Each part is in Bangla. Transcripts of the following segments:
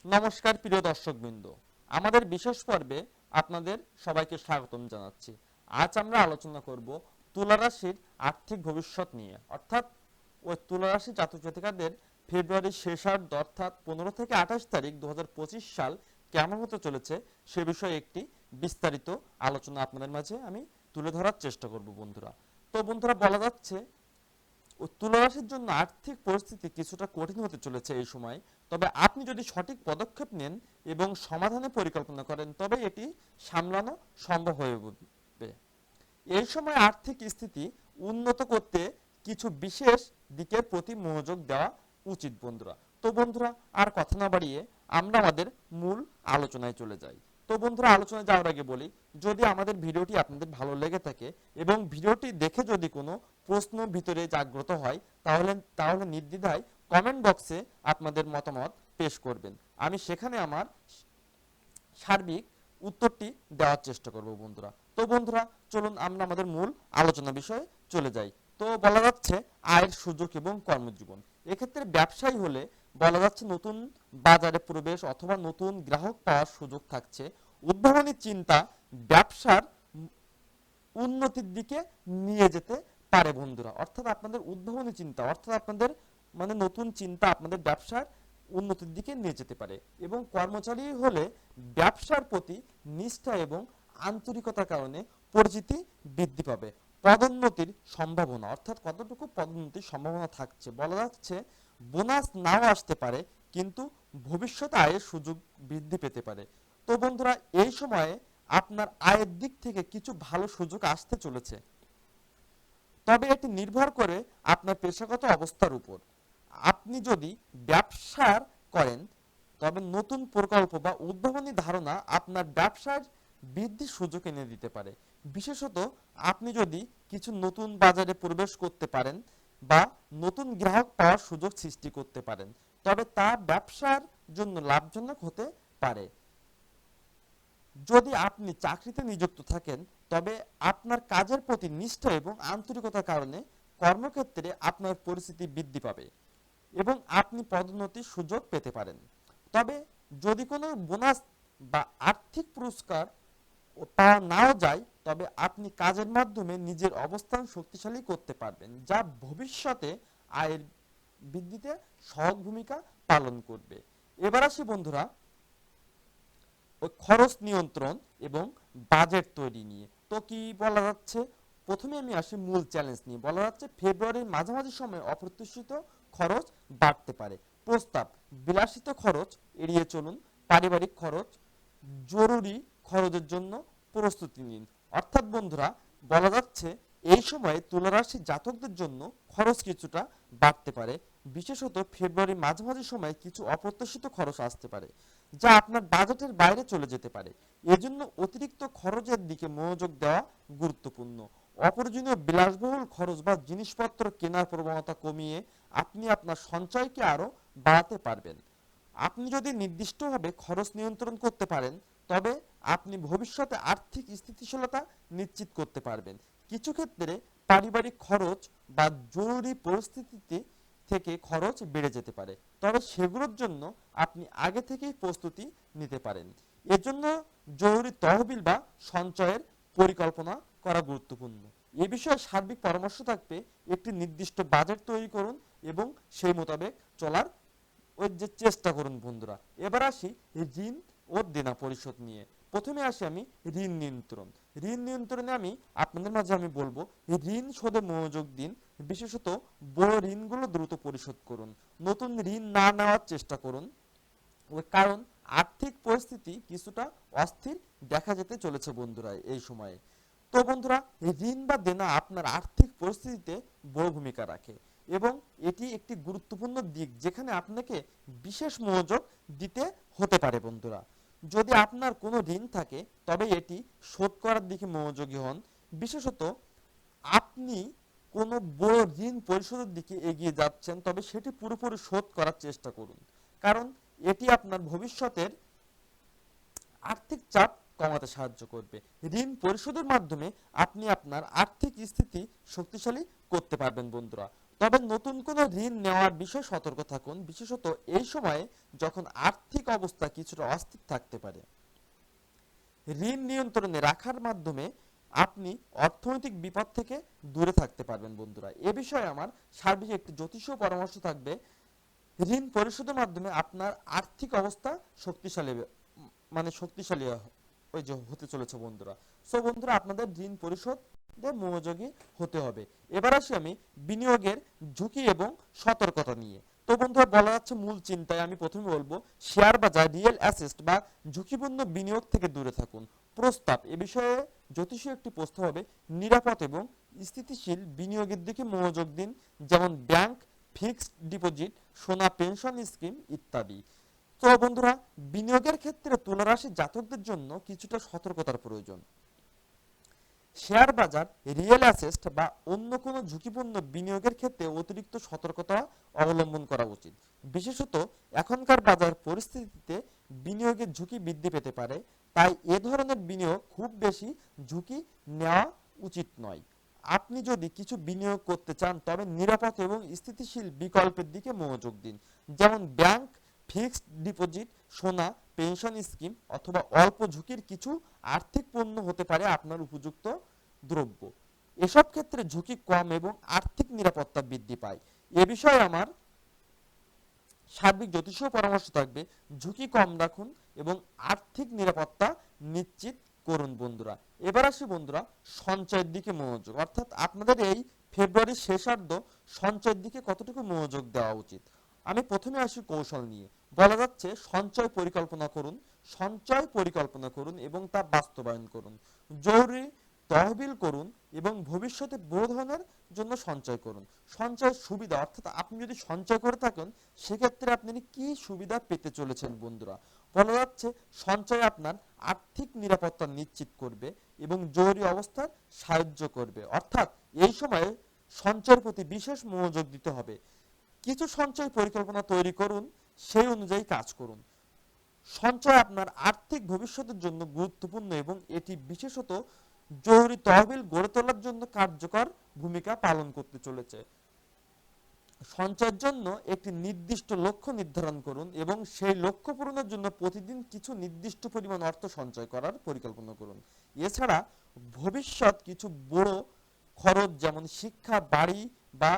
নমস্কার প্রিয় দর্শকবৃন্দ, আমাদের বিশেষ পর্বে আপনাদের সবাইকে স্বাগতম জানাচ্ছি। আজ আমরা আলোচনা করব তুলা রাশির আর্থিক ভবিষ্যৎ নিয়ে, অর্থাৎ ওই তুলা রাশি জাতক জাতিকাদের ফেব্রুয়ারির শেষার্ধ অর্থাৎ 15 থেকে 28 তারিখ 2025 সাল কেমন হতে চলেছে সে বিষয়ে একটি বিস্তারিত আলোচনা আপনাদের মাঝে আমি তুলে ধরার চেষ্টা করব বন্ধুরা। তো বন্ধুরা, বলা যাচ্ছে তুলা রাশির জন্য আর্থিক পরিস্থিতি কিছুটা কঠিন হতে চলেছে এই সময়। তবে আপনি যদি সঠিক পদক্ষেপ নেন এবং সমাধানের পরিকল্পনা করেন তবে এটি সামলানো সম্ভব হয়ে উঠবে। এই সময় আর্থিক স্থিতি উন্নত করতে কিছু বিশেষ দিকের প্রতি মনোযোগ দেওয়া উচিত বন্ধুরা। তো বন্ধুরা, আর কথা না বাড়িয়ে আমরা আমাদের মূল আলোচনায় চলে যাই। তো বন্ধুরা, আলোচনায় যাওয়ার আগে বলি, যদি আমাদের ভিডিওটি আপনাদের ভালো লেগে থাকে এবং ভিডিওটি দেখে যদি কোনো প্রশ্ন ভিতরে জাগ্রত হয় তাহলে তাহলে নির্দ্বিধায় কমেন্ট বক্সে আপনাদের মতামত পেশ করবেন। আমি সেখানে আমার সার্বিক উত্তরটি দেওয়ার চেষ্টা করব বন্ধুরা। তো বন্ধুরা, চলুন আমরা আমাদের মূল আলোচনা বিষয়ে চলে যাই। তো বলা যাচ্ছে আয়ের সুযোগ এবং কর্মজীবন। এক্ষেত্রে ব্যবসায়ী হলে বলা যাচ্ছে নতুন বাজারে প্রবেশ অথবা নতুন গ্রাহক পাওয়ার সুযোগ থাকছে। উদ্ভাবনী চিন্তা ব্যবসার উন্নতির দিকে নিয়ে যেতে পারে বন্ধুরা। অর্থাৎ আপনাদের উদ্ভাবনী চিন্তা, অর্থাৎ আপনাদের নতুন চিন্তা আপনাদের ব্যবসার উন্নতির দিকে নিয়ে যেতে পারে। এবং কর্মচারী হলে ব্যবসার প্রতি নিষ্ঠা এবং আন্তরিকতার কারণে পরিচিতি বৃদ্ধি পাবে। পদোন্নতির সম্ভাবনা, অর্থাৎ কতটুকু পদোন্নতির সম্ভাবনা থাকছে বলা যাচ্ছে বোনাস নাও আসতে পারে, কিন্তু ভবিষ্যতে আয়ের সুযোগ বৃদ্ধি পেতে পারে। তো বন্ধুরা, এই সময়ে আপনার আয়ের দিক থেকে কিছু ভালো সুযোগ আসতে চলেছে, তবে এটি নির্ভর করে আপনার পেশাগত অবস্থার উপর। আপনি যদি ব্যবসার করেন তবে নতুন প্রকল্প বা উদ্ভাবনী ধারণা আপনার ব্যবসার বৃদ্ধির সুযোগ এনে দিতে পারে। বিশেষত আপনি যদি কিছু নতুন বাজারে প্রবেশ করতে পারেন বা নতুন গ্রাহক পাওয়ার সুযোগ সৃষ্টি করতে পারেন তবে তা ব্যবসার জন্য লাভজনক হতে পারে। যদি আপনি চাকরিতে নিযুক্ত থাকেন তবে আপনার কাজের প্রতি নিষ্ঠা এবং আন্তরিকতার কারণে কর্মক্ষেত্রে আপনার পরিচিতি বৃদ্ধি পাবে এবং আপনি পদোন্নতির সুযোগ পেতে পারেন। তবে যদি কোনো বোনাস বা আর্থিক পুরস্কার পাওয়া নাও যায় তবে আপনি কাজের মাধ্যমে নিজের অবস্থান শক্তিশালী করতে পারবেন, যা ভবিষ্যতে আয়ের বৃদ্ধিতে সহায়ক ভূমিকা পালন করবে। এবার আসি বন্ধুরা ওই খরচ নিয়ন্ত্রণ এবং বাজেট তৈরি নিয়ে। তো কি বলা যাচ্ছে, প্রথমে আমি আসি মূল চ্যালেঞ্জ নিয়ে। বলা যাচ্ছে ফেব্রুয়ারির মাঝামাঝি সময়ে অপ্রত্যাশিত খরচ বাড়তে পারে। প্রস্তাব, বিলাসিত খরচ এড়িয়ে চলুন। পারিবারিক খরচ, জরুরি খরচের জন্য প্রস্তুতি নিন। অর্থাৎ বন্ধুরা, বলা যাচ্ছে এই সময়ে তুলা রাশির জাতকদের জন্য খরচ কিছুটা বাড়তে পারে। বিশেষত ফেব্রুয়ারি মাঝামাঝি সময়ে কিছু অপ্রত্যাশিত খরচ আসতে পারে যা আপনার বাজেটের বাইরে চলে যেতে পারে। এজন্য অতিরিক্ত খরচের দিকে মনোযোগ দেওয়া গুরুত্বপূর্ণ। অপ্রয়োজনীয় বিলাসবহুল খরচ বা জিনিসপত্র কেনার প্রবণতা কমিয়ে আপনি আপনার সঞ্চয়কে আরো বাড়াতে পারবেন। আপনি যদি নির্দিষ্টভাবে খরচ নিয়ন্ত্রণ করতে পারেন তবে আপনি ভবিষ্যতে আর্থিক স্থিতিশীলতা নিশ্চিত করতে পারবেন। কিছু ক্ষেত্রে পারিবারিক খরচ বা জরুরি পরিস্থিতিতে থেকে খরচ বেড়ে যেতে পারে, তবে সেগুলোর জন্য আপনি আগে থেকেই প্রস্তুতি নিতে পারেন। এজন্য জরুরি তহবিল বা সঞ্চয়ের পরিকল্পনা করা গুরুত্বপূর্ণ। এ বিষয়ে সার্বিক পরামর্শ থাকবে একটি নির্দিষ্ট বাজেট তৈরি করুন এবং সেই মোতাবেক চলার ওই যে চেষ্টা করুন বন্ধুরা। এবার আসি ঋণ ও দেনা পরিশোধ নিয়ে। প্রথমে আসি আমি ঋণ নিয়ন্ত্রণ। ঋণ নিয়ন্ত্রণে আপনাদের মাঝে আমি বলবো ঋণ শোধে মনোযোগ দিন। বিশেষত বড় ঋণগুলো দ্রুত পরিশোধ করুন। নতুন ঋণ না নেওয়ার চেষ্টা করুন, কারণ আর্থিক পরিস্থিতি কিছুটা অস্থির দেখা যেতে চলেছে বন্ধুরা এই সময়ে। তো বন্ধুরা, ঋণ বা দেনা আপনার আর্থিক পরিস্থিতিতে বড় ভূমিকা রাখে এবং এটি একটি গুরুত্বপূর্ণ দিক যেখানে আপনাকে বিশেষ মনোযোগ দিতে হতে পারে বন্ধুরা। যদি আপনার কোনো ঋণ থাকে তবে এটি শোধ করার দিকে মনোযোগী হন। বিশেষত আপনি কোনো বড় ঋণ পরিশোধের দিকে এগিয়ে যাচ্ছেন তবে সেটি পুরোপুরি শোধ করার চেষ্টা করুন, কারণ এটি আপনার ভবিষ্যতের আর্থিক চাপ কমাতে সাহায্য করবে। ঋণ পরিশোধের মাধ্যমে আপনি আপনার আর্থিক স্থিতি শক্তিশালী করতে পারবেন বন্ধুরা। তবে নতুন কোনো ঋণ নেওয়ার বিষয়ে সতর্ক থাকুন, বিশেষত এই সময়ে যখন আর্থিক অবস্থা কিছুটা অস্থির থাকতে পারে। ঋণ নিয়ন্ত্রণে রাখার মাধ্যমে আপনি অর্থনৈতিক বিপদ থেকে দূরে থাকতে পারবেন বন্ধুরা। এ বিষয়ে আমার সার্বিক একটি জ্যোতিষীয় পরামর্শ থাকবে। ঋণ পরিশোধের মাধ্যমে আপনার আর্থিক অবস্থা শক্তিশালী, মানে শক্তিশালী ওই যে হতে চলেছে বন্ধুরা। সো বন্ধুরা, আপনাদের ঋণ পরিশোধে মনোযোগী হতে হবে। এবার আসি আমি বিনিয়োগের ঝুঁকি এবং সতর্কতা নিয়ে। তো বন্ধুরা, বলা যাচ্ছে মূল চিন্তায় আমি প্রথমে বলবো শেয়ার বাজার, রিয়েল অ্যাসেট বা ঝুঁকিপূর্ণ বিনিয়োগ থেকে দূরে থাকুন। প্রস্তাব, এ বিষয়ে জ্যোতিষীয় একটি প্রস্তাব হবে নিরাপদ এবং স্থিতিশীল বিনিয়োগের দিকে মনোযোগ দিন, যেমন ব্যাংক, ফিক্সড ডিপোজিট, সোনা, পেনশন স্কিম ইত্যাদি। তো বন্ধুরা, বিনিয়োগের ক্ষেত্রে তুলা রাশির জাতকদের জন্য কিছুটা সতর্কতার প্রয়োজন। শেয়ার বাজার, রিয়েল অ্যাসেট বা অন্য কোনো ঝুঁকিপূর্ণ বিনিয়োগের ক্ষেত্রে অতিরিক্ত সতর্কতা অবলম্বন করা উচিত। বিশেষত এখনকার বাজার পরিস্থিতিতে বিনিয়োগের ঝুঁকি বৃদ্ধি পেতে পারে, তাই এ ধরনের বিনিয়োগ খুব বেশি ঝুঁকি নেওয়া উচিত নয়। আপনি যদি কিছু বিনিয়োগ করতে চান তবে নিরাপদ এবং স্থিতিশীল বিকল্পের দিকে মনোযোগ দিন, যেমন ব্যাংক, ফিক্সড ডিপোজিট, সোনা, পেনশন স্কিম অথবা অল্প ঝুঁকির কিছু আর্থিক পণ্য হতে পারে আপনার উপযুক্ত দ্রব্য। এসব ক্ষেত্রে ঝুঁকি কম এবং আর্থিক নিরাপত্তা বৃদ্ধি পায়। এ বিষয়ে আমার সার্বিক জ্যোতিষীয় পরামর্শ থাকবে ঝুঁকি কম রাখুন এবং আর্থিক নিরাপত্তা নিশ্চিত করুন বন্ধুরা। এবার আসি বন্ধুরা সঞ্চয়ের দিকে মনোযোগ, অর্থাৎ আপনাদের এই ফেব্রুয়ারির শেষার্ধ সঞ্চয়ের দিকে কতটুকু মনোযোগ দেওয়া উচিত। আমি প্রথমে আসি কৌশল নিয়ে। বলা যাচ্ছে সঞ্চয় পরিকল্পনা করুন এবং তা বাস্তবায়ন করুন। জরুরি তহবিল করুন এবং ভবিষ্যতে বড় ধরনের জন্য সঞ্চয় করুন। সঞ্চয়ের সুবিধা, অর্থাৎ আপনি যদি সঞ্চয় করে থাকেন সেক্ষেত্রে আপনি কি সুবিধা পেতে চলেছেন বন্ধুরা। বলা যাচ্ছে সঞ্চয় আপনার আর্থিক নিরাপত্তা নিশ্চিত করবে এবং জরুরি অবস্থার সাহায্য করবে, অর্থাৎ এই সময়ে সঞ্চয়ের প্রতি বিশেষ মনোযোগ দিতে হবে। কিছু সঞ্চয় পরিকল্পনা তৈরি করুন, সেই অনুযায়ী কাজ করুন। সঞ্চয় আপনার আর্থিক ভবিষ্যতের জন্য গুরুত্বপূর্ণ এবং এটি বিশেষত জরুরি তহবিল গড়ে তোলার জন্য কার্যকর ভূমিকা পালন করতে চলেছে। সঞ্চয়ের জন্য একটি নির্দিষ্ট লক্ষ্য নির্ধারণ করুন এবং সেই লক্ষ্য পূরণের জন্য প্রতিদিন কিছু নির্দিষ্ট পরিমাণ অর্থ সঞ্চয় করার পরিকল্পনা করুন। এছাড়া ভবিষ্যৎ কিছু বড় খরচ যেমন শিক্ষা, বাড়ি বা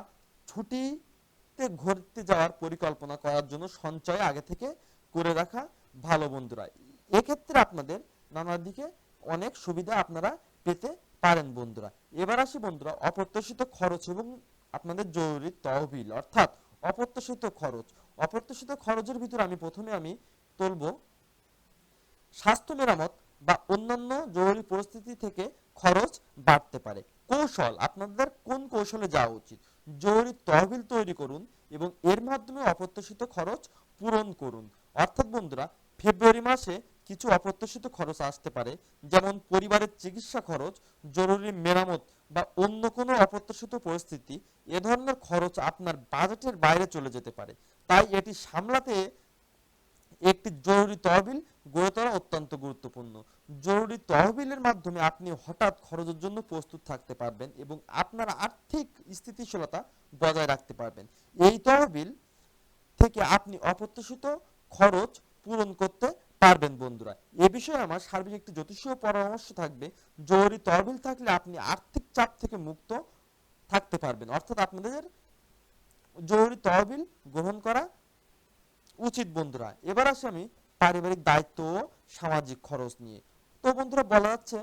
ছুটিতে ঘুরতে যাওয়ার পরিকল্পনা করার জন্য সঞ্চয় আগে থেকে করে রাখা ভালো বন্ধুরা। এক্ষেত্রে আপনাদের নানা দিকে অনেক সুবিধা আপনারা পেতে পারেন বন্ধুরা। এবার আসি বন্ধুরা অপ্রত্যাশিত খরচ এবং আপনাদের জরুরি তহবিল, অর্থাৎ অপ্রত্যাশিত খরচের ভিতরে আমি প্রথমে তুলবো স্বাস্থ্য মেরামত বা অন্যান্য জরুরি পরিস্থিতি থেকে খরচ বাড়তে পারে। কৌশল, আপনাদের কোন কৌশলে যাওয়া উচিত। জরুরি তহবিল তৈরি করুন এবং এর মাধ্যমে অপ্রত্যাশিত খরচ পূরণ করুন। অর্থাৎ বন্ধুরা, ফেব্রুয়ারি মাসে কিছু অপ্রত্যাশিত খরচ আসতে পারে, যেমন পরিবারের চিকিৎসা খরচ, জরুরি মেরামত বা অন্য কোনো অপ্রত্যাশিত পরিস্থিতি। এ ধরনের খরচ আপনার বাজেটের বাইরে চলে যেতে পারে, তাই এটি সামলাতে একটি জরুরি তহবিল গড়ে তোলা অত্যন্ত গুরুত্বপূর্ণ। জরুরি তহবিলের মাধ্যমে আপনি হঠাৎ খরচের জন্য প্রস্তুত থাকতে পারবেন এবং আপনার আর্থিক স্থিতিশীলতা বজায় রাখতে পারবেন। এই তহবিল থেকে আপনি অপ্রত্যাশিত খরচ পূরণ করতে পারবেন বন্ধুরা। এ বিষয়ে আমার সার্বিক একটি জ্যোতিষীয় পরামর্শ থাকবে জরুরি তহবিল থাকলে আপনি আর্থিক চাপ থেকে মুক্ত থাকতে পারবেন, অর্থাৎ আপনাদের জরুরি তহবিল গ্রহণ করা উচিত বন্ধুরা। এবার আসি আমি পারিবারিক দায়িত্ব ও সামাজিক খরচ নিয়ে। তো বন্ধুরা, বলা যাচ্ছে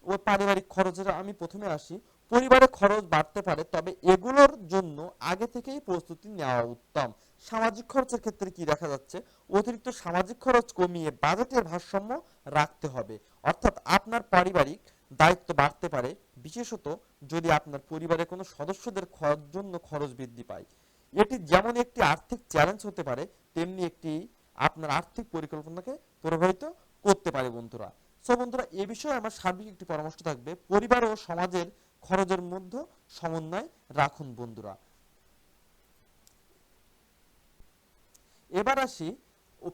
ওই পারিবারিক খরচের আমি প্রথমে আসি। পরিবারের খরচ বাড়তে পারে, তবে এগুলোর জন্য আগে থেকেই প্রস্তুতি নেওয়া উত্তম। সামাজিক খরচের ক্ষেত্রে কি দেখা যাচ্ছে, অতিরিক্ত সামাজিক খরচ কমিয়ে বাজেটের ভারসাম্য রাখতে হবে, অর্থাৎ আপনার পারিবারিক দায়িত্ব বাড়তে পারে, বিশেষত যদি আপনার পরিবারের কোনো সদস্যদের জন্য খরচ বৃদ্ধি পায়। এটি যেমন একটি আর্থিক চ্যালেঞ্জ হতে পারে, তেমনি একটি আপনার আর্থিক পরিকল্পনাকে প্রভাবিত করতে পারে বন্ধুরা। সো বন্ধুরা, এ বিষয়ে আমার সার্বিক একটি পরামর্শ থাকবে পরিবার ও সমাজের খরচের মধ্যে সমন্বয় রাখুন বন্ধুরা। এবার আসি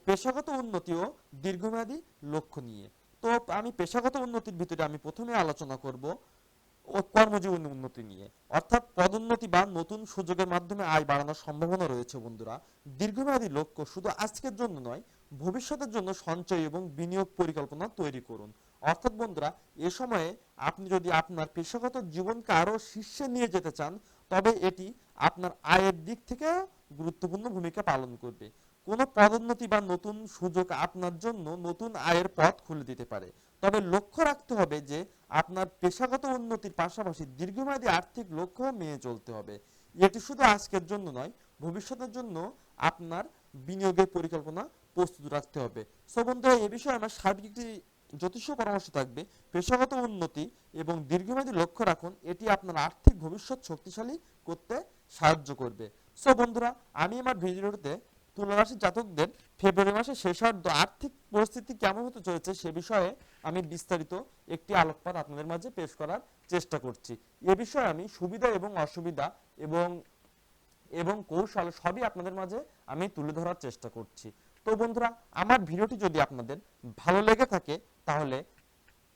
পেশাগত উন্নতি ও দীর্ঘমেয়াদী লক্ষ্য নিয়ে। তো আমি পেশাগত উন্নতির ভিতরে আমি প্রথমে আলোচনা করব ও কর্মজীবনের উন্নতি নিয়ে, অর্থাৎ পদোন্নতি বা নতুন সুযোগের মাধ্যমে আয় বাড়ানোর সম্ভাবনা রয়েছে বন্ধুরা। দীর্ঘমেয়াদী লক্ষ্য শুধু আজকের জন্য নয়, ভবিষ্যতের জন্য সঞ্চয় এবং বিনিয়োগ পরিকল্পনা তৈরি করুন। অর্থাৎ বন্ধুরা, এ সময়ে আপনি যদি আপনার পেশাগত জীবনকে আরো শীর্ষে নিয়ে যেতে চান, তবে এটি আপনার আয়ের দিক থেকে গুরুত্বপূর্ণ ভূমিকা পালন করবে। কোনো পদোন্নতি বা নতুন সুযোগ আপনার জন্য নতুন আয়ের পথ খুলে দিতে পারে। তবে লক্ষ্য রাখতে হবে যে আপনার পেশাগত উন্নতির পাশাপাশি দীর্ঘমেয়াদী আর্থিক লক্ষ্য মেনে চলতে হবে। এটি শুধু আজকের জন্য নয়, ভবিষ্যতের জন্য আপনার বিনিয়োগের পরিকল্পনা প্রস্তুত রাখতে হবে। সো বন্ধুরা, এ বিষয়ে আমার সার্বিক একটি জ্যোতিষ পরামর্শ থাকবে। পেশাগত উন্নতি এবং দীর্ঘমেয়াদী লক্ষ্য রাখুন, এটি আপনার আর্থিক ভবিষ্যৎ শক্তিশালী করতে সাহায্য করবে। সো বন্ধুরা, আমি আমার ভিডিওতে তুলা রাশির জাতকদের ফেব্রুয়ারি মাসের শেষার্ধ আর্থিক পরিস্থিতি কেমন হতে চলেছে সে বিষয়ে আমি বিস্তারিত একটি আলোকপাত আপনাদের মাঝে পেশ করার চেষ্টা করছি। এ বিষয়ে আমি সুবিধা এবং অসুবিধা এবং এবং কৌশল সবই আপনাদের মাঝে আমি তুলে ধরার চেষ্টা করছি। তো বন্ধুরা, আমার ভিডিওটি যদি আপনাদের ভালো লেগে থাকে তাহলে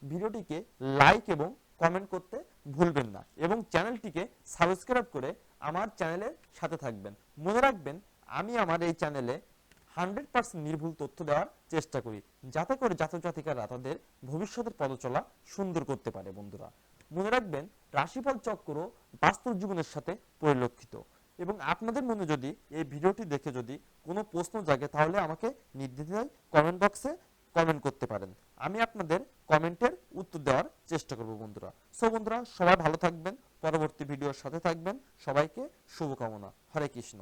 ভিডিওটিকে লাইক এবং কমেন্ট করতে ভুলবেন না, এবং চ্যানেলটিকে সাবস্ক্রাইব করে আমার চ্যানেলের সাথে থাকবেন। মনে রাখবেন, আমি আমার এই চ্যানেলে 100% নির্ভুল তথ্য দেওয়ার চেষ্টা করি, যাতে করে জাতক জাতিকারা তাদের ভবিষ্যতের পদচলা সুন্দর করতে পারে। বন্ধুরা, মনে রাখবেন, রাশিফল চক্র বাস্তব জীবনের সাথে পরিলক্ষিত, এবং আপনাদের মনে যদি এই ভিডিওটি দেখে যদি কোনো প্রশ্ন জাগে তাহলে আমাকে নির্দ্বিধায় কমেন্ট বক্সে কমেন্ট করতে পারেন। আমি আপনাদের কমেন্টের উত্তর দেওয়ার চেষ্টা করব বন্ধুরা। সো বন্ধুরা, সবাই ভালো থাকবেন, পরবর্তী ভিডিওর সাথে থাকবেন। সবাইকে শুভকামনা। হরে কৃষ্ণ।